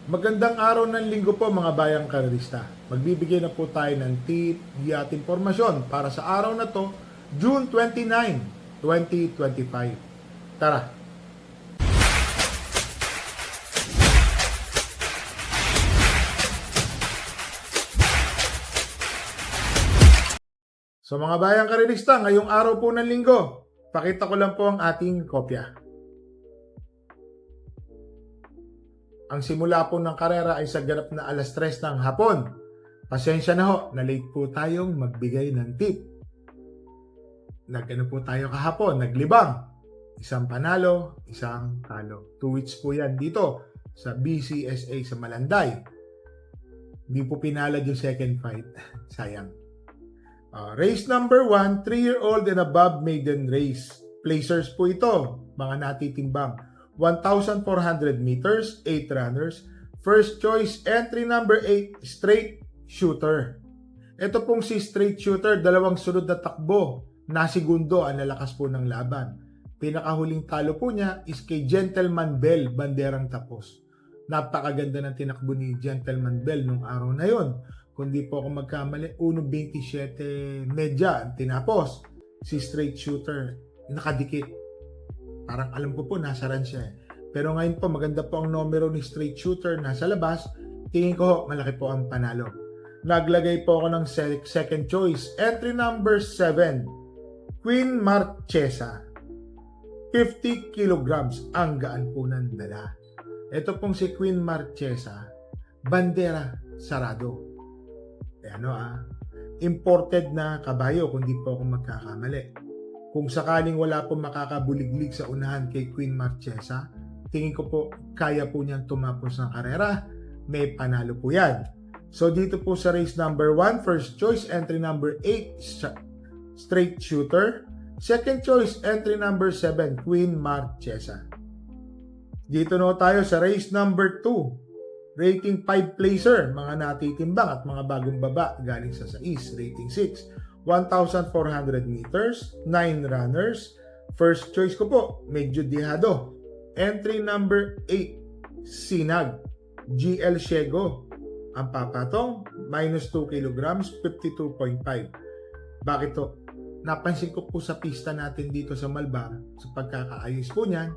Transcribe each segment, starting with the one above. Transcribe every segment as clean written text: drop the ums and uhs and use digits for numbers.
Magandang araw ng linggo po mga bayang karerista. Magbibigay na po tayo ng tip at impormasyon para sa araw na to, June 29, 2025. Tara! So mga bayang karerista, ngayong araw po ng linggo, pakita ko lang po ang ating kopya. Ang simula po ng karera ay sa ganap na alas 3 ng hapon. Pasensya na ho, na late po tayong magbigay ng tip. Nag-ano po tayo kahapon, naglibang. Isang panalo, isang talo. 2 weeks po yan dito sa BCSA sa Malanday. Hindi po pinalad yung second fight. Sayang. Race number 1, 3-year-old and above maiden race. Placers po ito, mga natitimbang. 1,400 meters, 8 runners. First choice, entry number 8, straight shooter. Ito pong si straight shooter, dalawang sunod na takbo. Nasigundo ang lalakas po ng laban. Pinakahuling talo po niya is kay Gentleman Bell, banderang tapos. Napakaganda ng tinakbo ni Gentleman Bell nung araw na yon. Kung di po ako magkamali, 1.27 medya ang tinapos. Si straight shooter, nakadikit. Parang alam ko po, nasa run siya. Pero ngayon po, maganda po ang numero ni straight shooter, nasa labas. Tingin ko, malaki po ang panalo. Naglagay po ako ng second choice. Entry number 7, Queen Marchesa. 50 kilograms ang gaan po ng dala. Ito pong si Queen Marchesa, bandera sarado. Imported na kabayo, kung di po ako magkakamali. Kung sakaling wala pong makakabuliglig sa unahan kay Queen Marchesa, tingin ko po kaya po niyang tumapos ng karera, may panalo po yan. So dito po sa race number 1, first choice, entry number 8, straight shooter. Second choice, entry number 7, Queen Marchesa. Dito na tayo sa race number 2. Rating 5 placer, mga natitimbang at mga bagong baba galing sa East. Rating 6, 1,400 meters, 9 runners. First choice ko po, medyo dihado. Entry number 8, Sinag, GL Shego. Ang papatong, minus 2 kilograms, 52.5. Bakit to? Napansin ko po sa pista natin dito sa Malbar, sa pagkakaayos po niyan,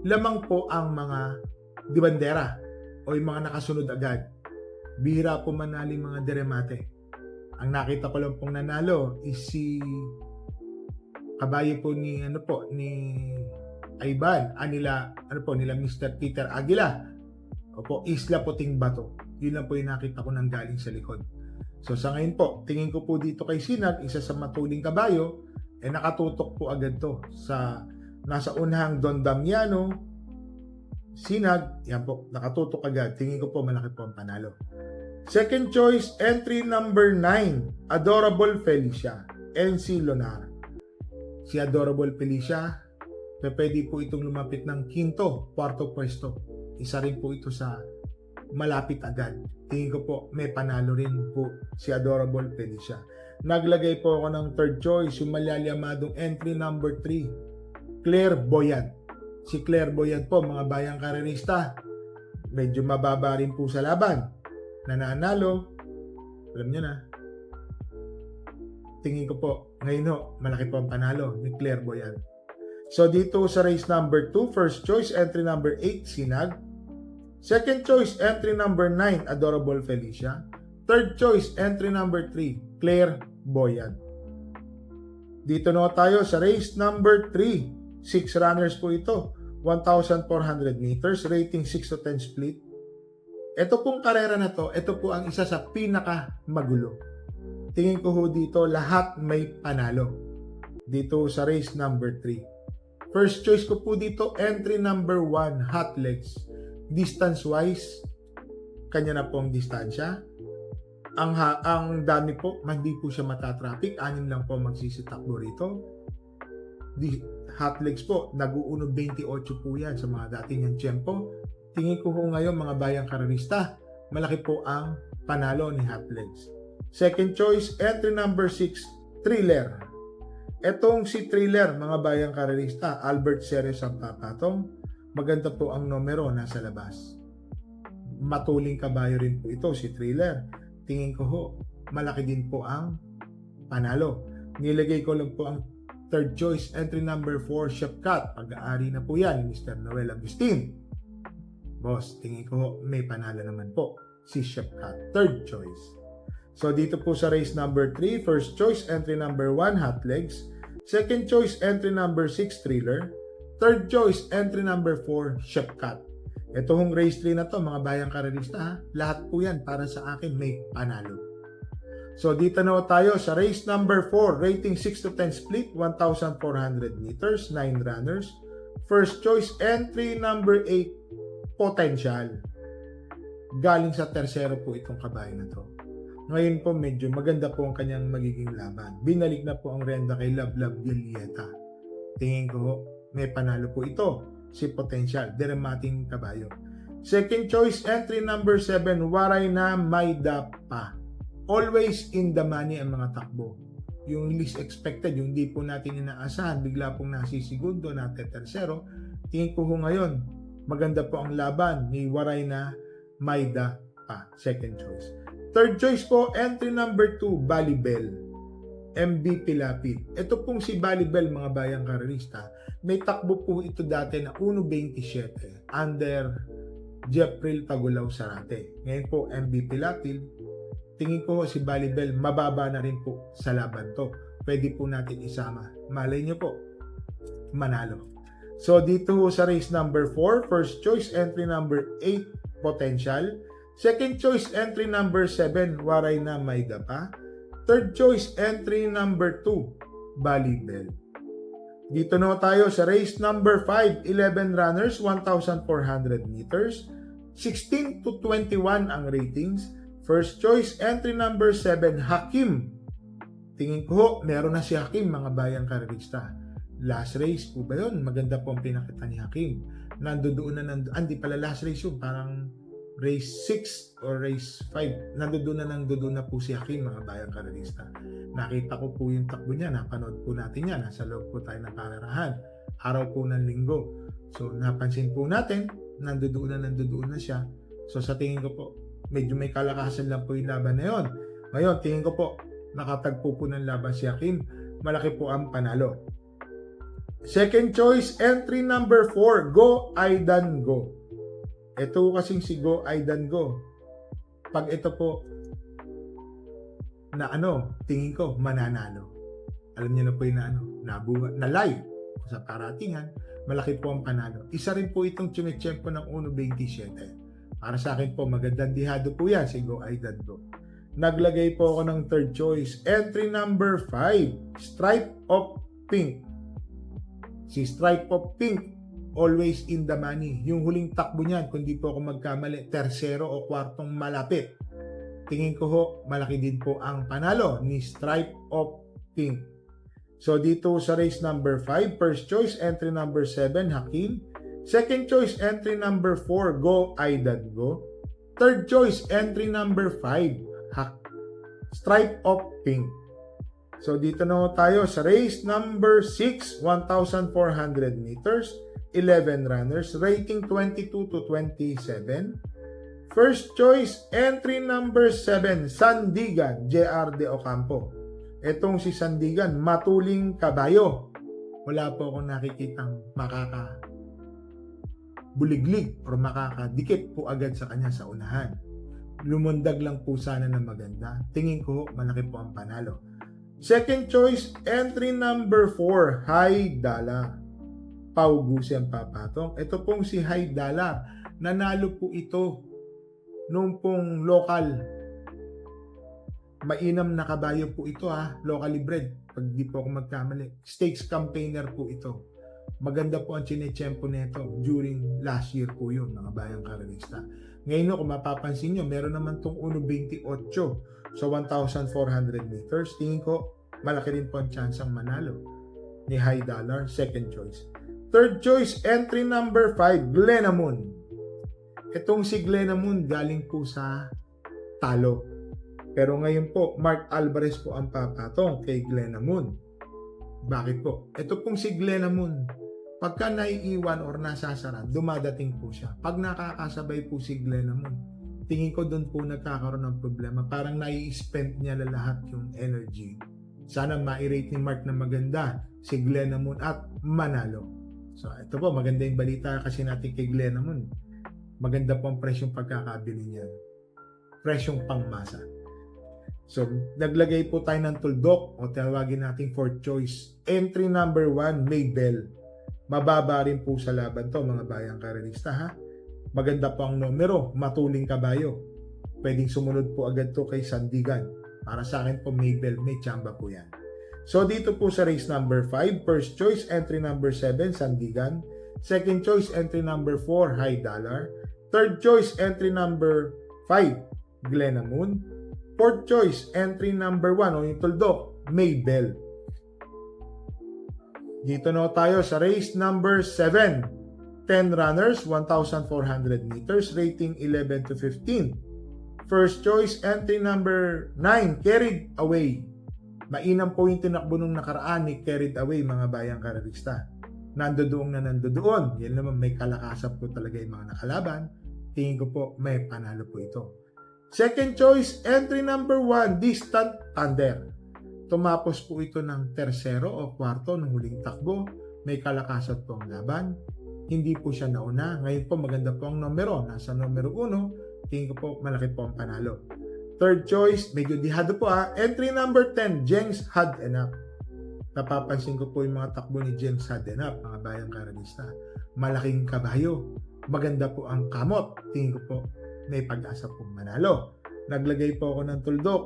lamang po ang mga dibandera o yung mga nakasunod agad. Bihira po manali mga deremate. Ang nakita ko lang pong nanalo is si kabayo po ni Ivan, nila Mr. Peter Aguila. Opo, Isla Puting Bato. Yun lang po yung nakita ko nang galing sa likod. So sa ngayon po, tingin ko po dito kay Sinag, isa sa matuling kabayo, nakatutok po agad to sa nasa unahang Don Damiano. Sinag, yan po, nakatutok agad. Tingin ko po malaki po ang panalo. Second choice, entry number 9, Adorable Felicia, NC Lonar. Si Adorable Felicia, pwede po itong lumapit ng quinto, kwarto pwesto. Isa rin po ito sa malapit agad. Tingin ko po may panalo rin po si Adorable Felicia. Naglagay po ako ng third choice, yung malyamadong entry number 3, Clairvoyant. Si Clairvoyant po, mga bayang karerista, medyo mababa rin po sa laban. Nananalo, alam nyo na. Tingin ko po, ngayon ho, malaki po ang panalo ni Clairvoyant. So dito sa race number 2, first choice, entry number 8, Sinag. Second choice, entry number 9, Adorable Felicia. Third choice, entry number 3, Clairvoyant. Dito na tayo sa race number 3. 6 runners po ito. 1,400 meters, rating 6 to 10 split. Ito pong karera na to, ito po ang isa sa pinaka magulo. Tingin ko ho dito, lahat may panalo. Dito sa race number 3. First choice ko po dito, entry number 1, Hot Legs. Distance-wise, kanya na pong distansya. Ang dami po, hindi po siya matatraffic. 6 lang po magsisitakbo rito. Hot Legs po, nag-uunog 28 po yan sa mga dating yung tiyempo. Tingin ko ngayon mga bayang karerista, malaki po ang panalo ni Hot Legs. Second choice, entry number 6, Thriller. Etong si Thriller, mga bayang karerista, Albert Ceres ang papatong. Maganda po ang numero nasa labas. matuling kabayo rin po ito, si Thriller. Tingin ko ho, malaki din po ang panalo. Nilagay ko lang po ang third choice, entry number 4, Shopcat. Pag-aari na po yan, Mr. Noel Agustin. Boss, tingin ko ho, may panalo naman po si Shopcat, third choice. So dito po sa race number 3, first choice, entry number 1, Hot Legs. Second choice, entry number 6, Thriller. Third choice, entry number 4, Shopcat. Ito hong race 3 na to, mga bayang karerista, ha? Lahat po yan para sa akin may panalo. So dito na tayo sa race number 4, rating 6 to 10 split, 1,400 meters, 9 runners. First choice, entry number 8, Potential. Galing sa tersero po itong kabayo na to. Ngayon po medyo maganda po ang kanyang magiging laban. Binalik na po ang renda kay Lablab Julieta. Tingin ko may panalo po ito, si Potential, deremating kabayo. Second choice, entry number 7, Waray na Mayda pa. Always in the money ang mga takbo. Yung least expected, yung di po natin inaasahan, bigla pong nasisigundo, natetersero. Tingin ko ngayon, maganda po ang laban ni Waray na Mayda pa, second choice. Third choice po, entry number 2, Balibel. MVP Lapid. Ito pong si Balibel, mga bayang karerista, may takbo po ito dati na 1.27 under Jeffrey Tagulaw Sarate. Ngayon po, MVP Lapid. Tingin ko si Balibel, mababa na rin po sa laban to. Pwede po natin isama. Malay nyo po, manalo. So dito sa race number 4, first choice, entry number 8, Potential. Second choice, entry number 7, Waray na Mayda pa. Third choice, entry number 2, Balibel. Dito na tayo sa race number 5, 11 runners, 1,400 meters. 16 to 21 ang ratings. First choice, entry number 7, Hakim. Tingin ko, meron na si Hakim, mga bayang karerista. Last race po ba yun? Maganda po ang pinakita ni Hakim. Nandoon na, hindi pala last race yun, parang race 6 or race 5. Nandoon na po si Hakim, mga bayang karerista. Nakita ko po yung takbo niya, napanood po natin yan. Nasa loob po tayo ng karerahan. Araw po ng linggo. So, napansin po natin, nandoon na siya. So, sa tingin ko po, medyo may kalakasan lang po yung laban na yun. Ngayon, tingin ko po, nakatagpo po ng laban si Hakim. Malaki po ang panalo. Second choice, entry number 4, Go Aidan Go. Ito kasing si Go Aidan Go. Pag ito po, na tingin ko, mananalo. Alam niyo na po yung na live sa paratingan, malaki po ang panalo. Isa rin po itong chumechempo ng 1.27. Para sa akin po, magandang dihado po yan, si Go Aidan Go. Naglagay po ako ng third choice. Entry number 5, Stripe of Pink. Si Stripe of Pink, always in the money. Yung huling takbo niyan, kung di po ako magkamali, tersero o kwartong malapit. Tingin ko ho, malaki din po ang panalo ni Stripe of Pink. So dito sa race number 5, first choice, entry number 7, Hakim. Second choice, entry number 4, Go Aidan Go. Third choice, entry number 5, Stripe of Pink. So dito na tayo sa race number 6, 1,400 meters, 11 runners, rating 22 to 27. First choice, entry number 7, Sandigan, JR De Ocampo. Etong si Sandigan, matuling kabayo. Wala po akong nakikitang buliglig o makakadikit po agad sa kanya sa unahan. Lumundag lang po sana na maganda. Tingin ko, malaki po ang panalo. Second choice, entry number 4, High Dollar. Pau Gusi ang papatong. Ito pong si High Dollar. Nanalo po ito nung pong local. Mainam na kabayo po ito locally bred. Pag di po ako magkamali. Stakes campaigner po ito. Maganda po ang chinechempo nito during last year po yun, mga bayang karerista. Ngayon kung mapapansin nyo, meron naman tong 1.28 sa 1,400 meters. Tingin ko, malaki rin po ang chance ang manalo ni High Dollar, second choice. Third choice, entry number 5, Glenamoon. Itong si Glenamoon galing po sa talo. Pero ngayon po, Mark Alvarez po ang papatong kay Glenamoon. Bakit po? Ito pong si Glenamoon, Pagka naiiwan or nasasara, dumadating po siya. Pag nakakasabay po si Glenamon, tingin ko doon po nagkakaroon ng problema. Parang nai-spend niya lahat yung energy. Sana ma-rate ni Mark na maganda si Glenamon at manalo. So ito po, maganda yung balita kasi natin kay Glenamon. Maganda po ang presyong pagkakabili niya. Presyong pangmasa. So, naglagay po tayo ng tuldok o tawagin natin fourth choice. Entry number 1, Maybell. Mababa rin po sa laban to mga bayang karalista ha. Maganda po ang numero, matuling kabayo. Pwedeng sumunod po agad to kay Sandigan. Para sa akin po Maybell, may tsamba po yan. So dito po sa race number 5, first choice entry number 7, Sandigan. Second choice entry number 4, High Dollar. Third choice entry number 5, Glenamon. Fourth choice entry number 1 o yung tuldok, Maybell. Dito na tayo sa race number 7. 10 runners, 1,400 meters, rating 11 to 15. First choice, entry number 9, Carried Away. Mainam po yung tinakbo nung nakaraan ni Carried Away, mga bayang karalista. Nandoon na nandoon. Yan naman, may kalakasan po talaga yung mga nakalaban. Tingin ko po, may panalo po ito. Second choice, entry number 1, Distant Thunder. Tumapos po ito ng tersero o kwarto ng huling takbo. May kalakasan po ang laban. Hindi po siya nauna. Ngayon po maganda po ang numero. Nasa numero 1. Tingin ko po malaki po ang panalo. Third choice, medyo dihado po ha. Entry number 10, Jengs Had Enough. Napapansin ko po yung mga takbo ni Jengs Had Enough, mga bayang karalista. Malaking kabayo. Maganda po ang kamot. Tingin ko po may pag-asa pong manalo. Naglagay po ako ng tuldok.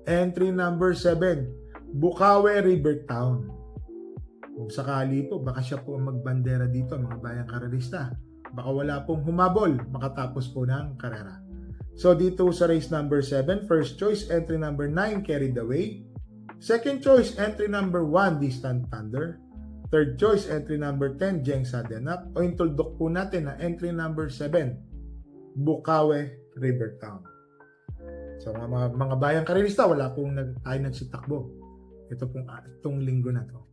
Entry number 7, Bukawe River Town. Kung sakali po, baka siya po ang magbandera dito, mga bayang karalista. Baka wala pong humabol, makatapos po ng karera. So dito sa race number 7, first choice, entry number 9, Carried Away. Second choice, entry number 1, Distant Thunder. Third choice, entry number 10, Jeng Sadenap. O yung tuldok po natin na entry number 7, Bukawe River Town. So mga bayang karalista, wala pong tayo nagsitakbo. Ito pong itong linggo na to.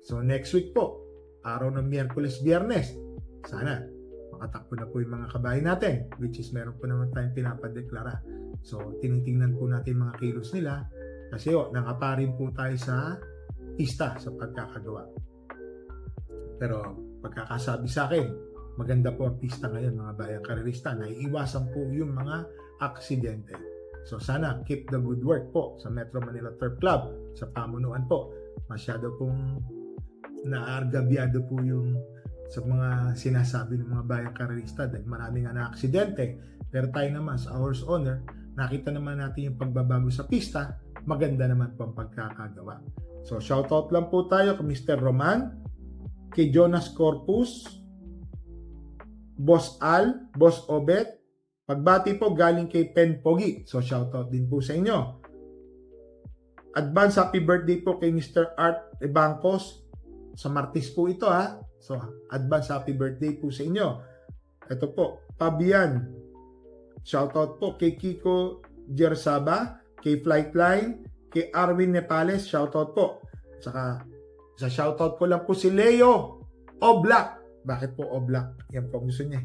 So next week po, araw ng Miyerkules, Biyernes, sana makatakbo na po yung mga kabahay natin, which is meron po naman tayong pinapadeklara. So tinitingnan po natin mga kilos nila kasi nakaparin po tayo sa pista sa pagkakagawa. Pero pagkakasabi sa akin, maganda po ang pista ngayon mga bayang karalista. Naiiwasan po yung mga aksidente. So sana keep the good work po sa Metro Manila Turf Club, sa pamunuan po. Masyado pong naargabyado po yung sa mga sinasabi ng mga bayang karalista dahil maraming na-aksidente. Pero tayo naman sa Hours Honor, nakita naman natin yung pagbabago sa pista, maganda naman po ang pagkakagawa. So shoutout lang po tayo kay Mr. Roman, kay Jonas Corpus, Boss Al, Boss Obet. Pagbati po galing kay Pen Pogi. So shoutout din po sa inyo. Advance happy birthday po kay Mr. Art Ebancos. Sa Martes po ito ha. So advance happy birthday po sa inyo. Ito po, Fabian. Shoutout po kay Kiko Jersaba, kay Flightline, kay Arwin Nepales. Shoutout po. Saka sa shoutout ko lang po si Leo Oblak. Bakit po Oblak? Yan po gusto niya.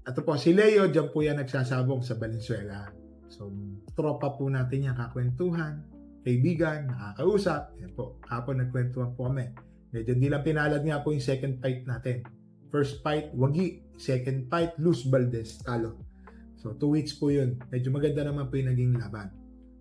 Ito po si Leo, dyan po yan nagsasabong sa Valenzuela. So, tropa po natin yan, kakwentuhan, kaibigan, nakakausap. Yan po, kapon nagkwentuhan po kami. Medyo hindi lang pinalad nga po yung second fight natin. First fight, Wagi. Second fight, Luz Valdez, talo. So, 2 weeks po yun. Medyo maganda naman po yung naging laban.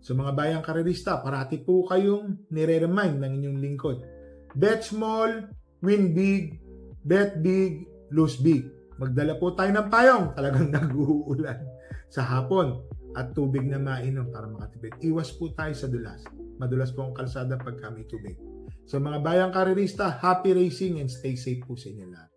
So, mga bayang karalista, parati po kayong nire-remind ng inyong lingkod. Bet small, win big, bet big, lose big. Magdala po tayo ng payong. Talagang nag-uulan sa hapon at tubig na mainom para makatipid. Iwas po tayo sa dulas. Madulas po ang kalsada pagka may tubig. So mga bayang karerista, happy racing and stay safe po sa inyo lahat.